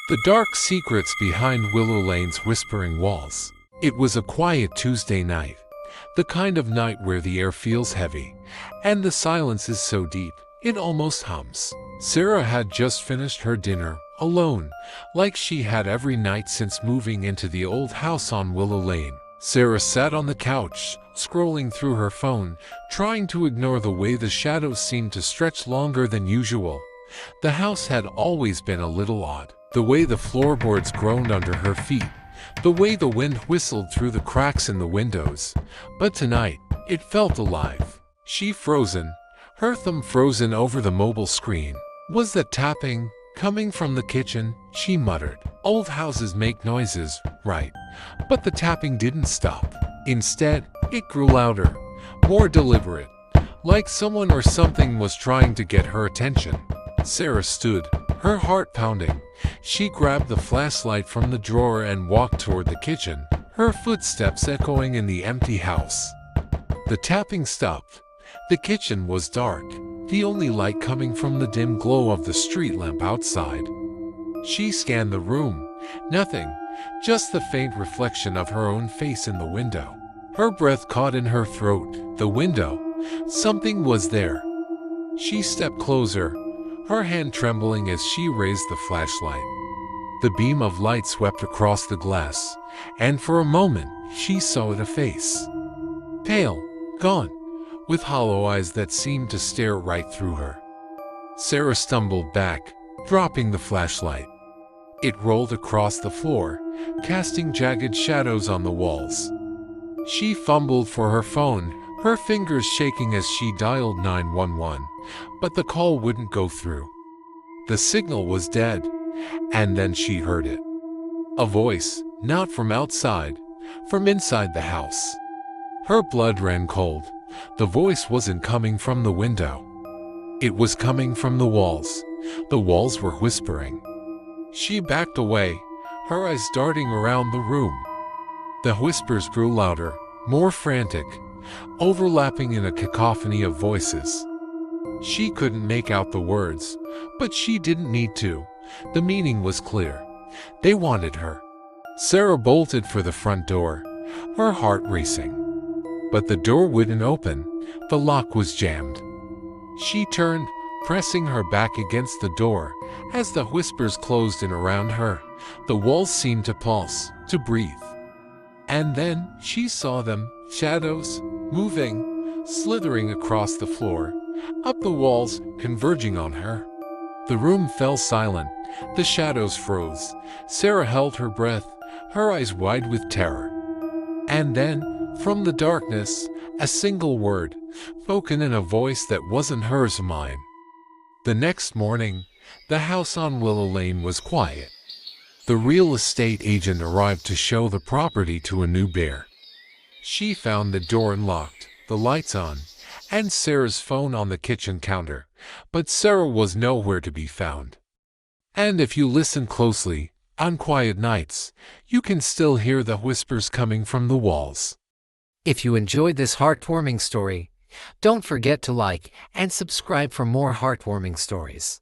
The dark secrets behind Willow Lane's whispering walls. It was a quiet Tuesday night, the kind of night where the air feels heavy, and the silence is so deep, it almost hums. Sarah had just finished her dinner, alone, like she had every night since moving into the old house on Willow Lane. Sarah sat on the couch, scrolling through her phone, trying to ignore the way the shadows seemed to stretch longer than usual. The house had always been a little odd. The way the floorboards groaned under her feet, the way the wind whistled through the cracks in the windows. But tonight, it felt alive. She frozen, her thumb frozen over the mobile screen. Was that tapping coming from the kitchen? She muttered. Old houses make noises, right? But the tapping didn't stop. Instead, it grew louder, more deliberate, like someone or something was trying to get her attention. Sarah stood, her heart pounding. She grabbed the flashlight from the drawer and walked toward the kitchen, her footsteps echoing in the empty house. The tapping stopped. The kitchen was dark, the only light coming from the dim glow of the street lamp outside. She scanned the room. Nothing, just the faint reflection of her own face in the window. Her breath caught in her throat. The window. Something was there. She stepped closer, her hand trembling as she raised the flashlight. The beam of light swept across the glass, and for a moment, she saw a face. Pale, gaunt, with hollow eyes that seemed to stare right through her. Sarah stumbled back, dropping the flashlight. It rolled across the floor, casting jagged shadows on the walls. She fumbled for her phone, her fingers shaking as she dialed 911, but the call wouldn't go through. The signal was dead, and then she heard it. A voice, not from outside, from inside the house. Her blood ran cold. The voice wasn't coming from the window. It was coming from the walls. The walls were whispering. She backed away, her eyes darting around the room. The whispers grew louder, more frantic, overlapping in a cacophony of voices. She couldn't make out the words, but she didn't need to. The meaning was clear. They wanted her. Sarah bolted for the front door, her heart racing. But the door wouldn't open. The lock was jammed. She turned, pressing her back against the door. As the whispers closed in around her, the walls seemed to pulse, to breathe. And then she saw them, shadows, moving, slithering across the floor, up the walls, converging on her. The room fell silent. The shadows froze. Sarah held her breath, her eyes wide with terror. And then, from the darkness, a single word, spoken in a voice that wasn't hers or mine. The next morning, the house on Willow Lane was quiet. The real estate agent arrived to show the property to a new buyer. She found the door unlocked, the lights on, and Sarah's phone on the kitchen counter, but Sarah was nowhere to be found. And if you listen closely, on quiet nights, you can still hear the whispers coming from the walls. If you enjoyed this heartwarming story, don't forget to like and subscribe for more heartwarming stories.